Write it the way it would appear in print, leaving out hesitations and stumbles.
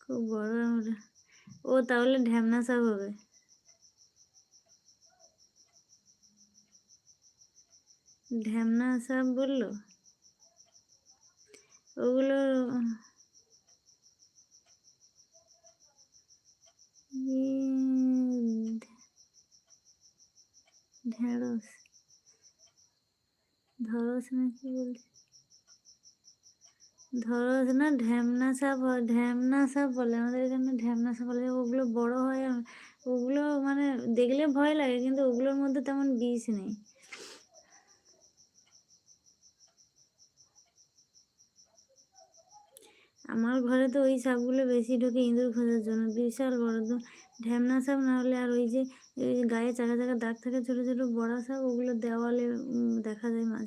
খুব বড় আমরা ও তাহলে ঢ্যামনা সাপ হবে। ঢ্যামনা সাপ বললো ওগুলো ঢেঁড়স ধরস না কি বলছে ধরস না ঢ্যামনা সাপ ঢ্যামনা সাপ বলে আমাদের এখানে ঢ্যামনা সাপ বলে ওগুলো বড় হয় ওগুলো মানে দেখলে ভয় লাগে কিন্তু ওগুলোর মধ্যে তেমন বিষ নেই। আমার ঘরে তো ওই সাপগুলো বেশি ঢোকে ইঁদুর খোঁজার জন্য, বিশাল বড় তো ঢ্যামনা সাপ না হলে আর ওই যে গায়ে চাকা চাকা দাগ থাকে ছোটো ছোটো বড়া সাপ ওগুলো দেওয়ালে দেখা যায় মাঝে